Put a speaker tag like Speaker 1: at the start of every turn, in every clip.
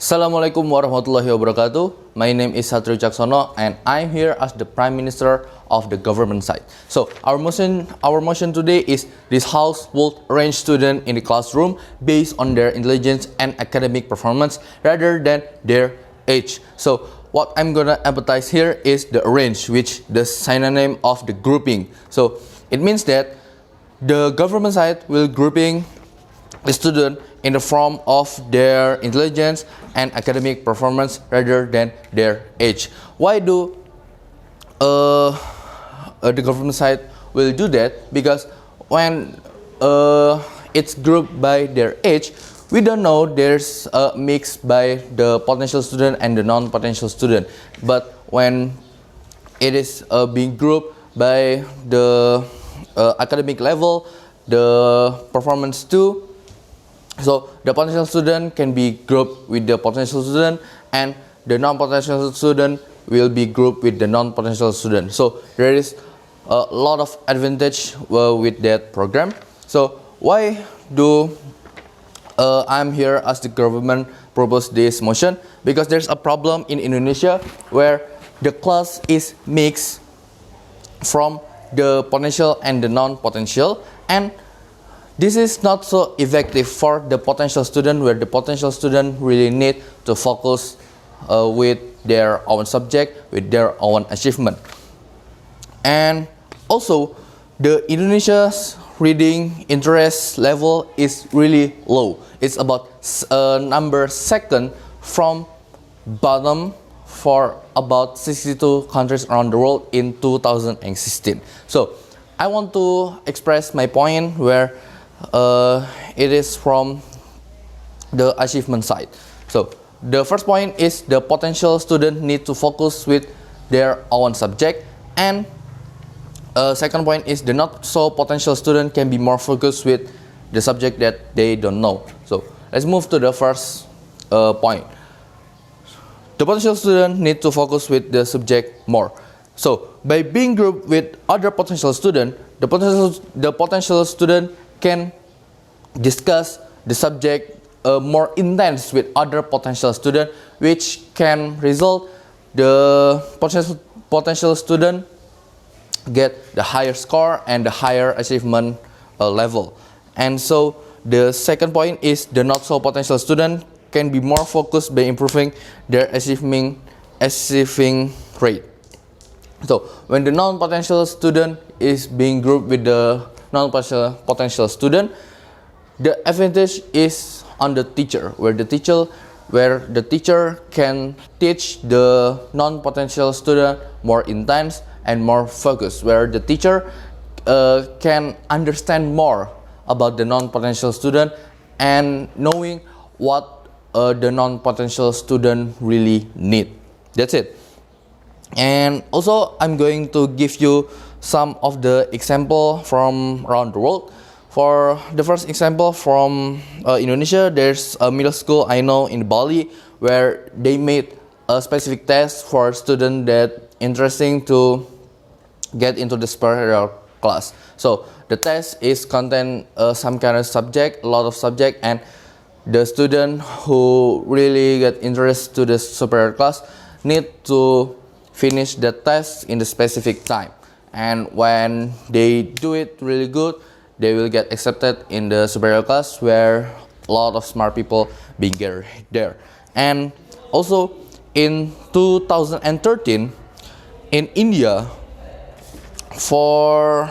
Speaker 1: Assalamualaikum warahmatullahi wabarakatuh. My name is Satrio Caksono and I'm here as the Prime Minister of the government side. So our motion today is this house will arrange students in the classroom based on their intelligence and academic performance rather than their age. So what I'm gonna emphasize here is the arrange, which the synonym of the grouping. So it means that the government side will grouping the student in the form of their intelligence and academic performance rather than their age. Why do the government side will do that? Because when it's grouped by their age, we don't know there's a mix by the potential student and the non-potential student. But when it is being grouped by the academic level, the performance too. So the potential student can be grouped with the potential student, and the non-potential student will be grouped with the non-potential student. So there is a lot of advantage with that program. So why do I'm here as the government propose this motion? Because there's a problem in Indonesia where the class is mixed from the potential and the non-potential, and this is not so effective for the potential student, where the potential student really need to focus with their own subject, with their own achievement. And also, the Indonesia's reading interest level is really low. It's about number second from bottom for about 62 countries around the world in 2016. So I want to express my point where it is from the achievement side. So the first point is the potential student need to focus with their own subject, and second point is the not so potential student can be more focused with the subject that they don't know. So let's move to the first point. The potential student need to focus with the subject more. So by being grouped with other potential student, the potential student can discuss the subject more intense with other potential student, which can result the potential student get the higher score and the higher achievement level. And so the second point is the not so potential student can be more focused by improving their achieving rate. So when the non-potential student is being grouped with the non-potential student, the advantage is on the teacher, where the teacher can teach the non-potential student more intense and more focused, where the teacher can understand more about the non-potential student and knowing what the non-potential student really need. That's it. And also, I'm going to give you some of the example from around the world. For the first example from Indonesia, there's a middle school I know in Bali where they made a specific test for students that interesting to get into the superior class. So the test is contain some kind of subject, a lot of subject, and the student who really get interest to the superior class need to finish the test in the specific time. And when they do it really good, they will get accepted in the superior class where a lot of smart people being there. And also in 2013 in India, for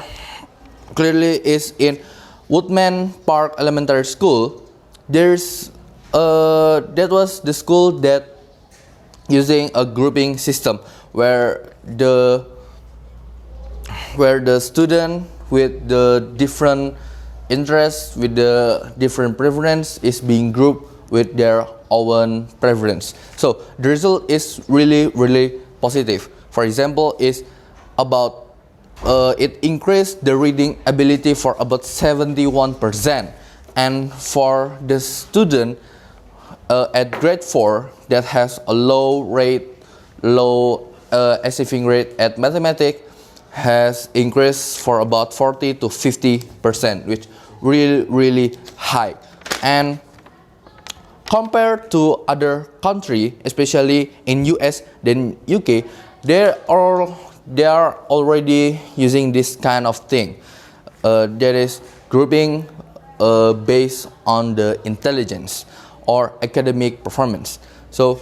Speaker 1: clearly is in Woodman Park Elementary School, there's that was the school that using a grouping system where the student with the different interests, with the different preference is being grouped with their own preference. So the result is really positive. For example, is about it increased the reading ability for about 71%, and for the student at grade 4 that has a low achieving rate at mathematics has increased for about 40 to 50%, which really high. And compared to other country, especially in US then UK, they are already using this kind of thing. That is grouping based on the intelligence or academic performance. So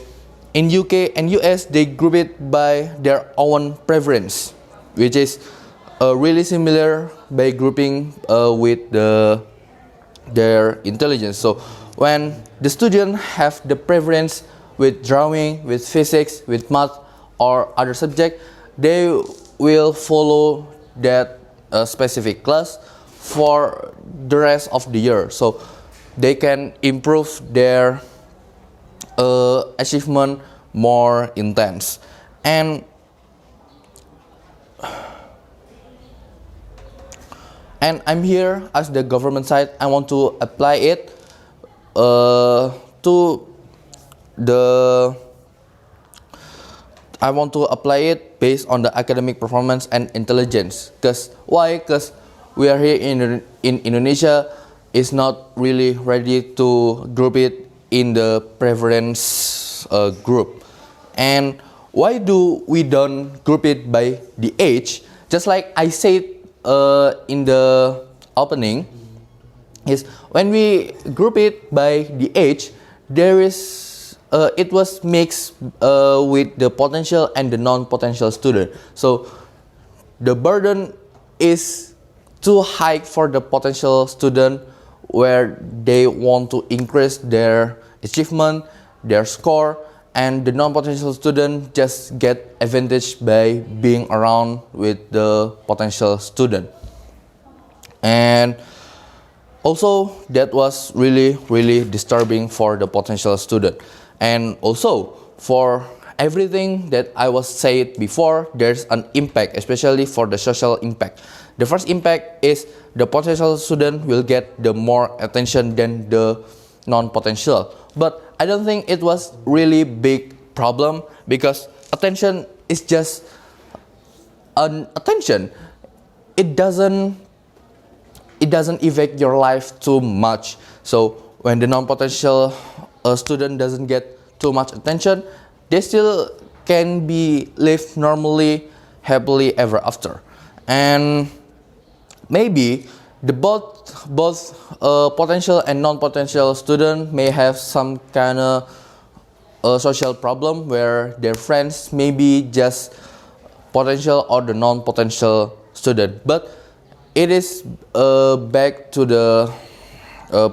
Speaker 1: in UK and US, they group it by their own preference, which is really similar by grouping with their intelligence. So when the student have the preference with drawing, with physics, with math or other subject, they will follow that specific class for the rest of the year, so they can improve their achievement more intense. And I'm here as the government side. I want to apply it to the I want to apply it based on the academic performance and intelligence. Why? Because we are here in Indonesia is not really ready to group it in the preference group. And why do we don't group it by the age? Just like I said in the opening, is when we group it by the age, there is it was mixed with the potential and the non-potential student. So the burden is too high for the potential student, where they want to increase their achievement, their score, and the non-potential student just get advantage by being around with the potential student. And also that was really disturbing for the potential student. And also for everything that I was said before, there's an impact, especially for the social impact. The first impact is the potential student will get the more attention than the non-potential. But I don't think it was really big problem, because attention is just an attention. It doesn't affect your life too much. So when the non-potential student doesn't get too much attention, they still can be live normally, happily ever after. And maybe the both potential and non-potential student may have some kind of social problem, where their friends may be just potential or the non-potential student. But it is back to the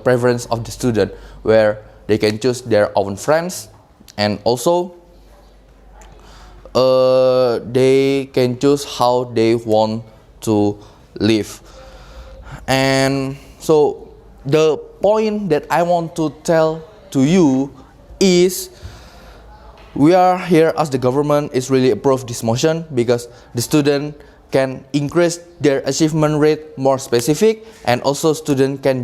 Speaker 1: preference of the student, where they can choose their own friends, and also they can choose how they want to live. And so the point that I want to tell to you is, we are here as the government is really approve this motion, because the student can increase their achievement rate more specific, and also student can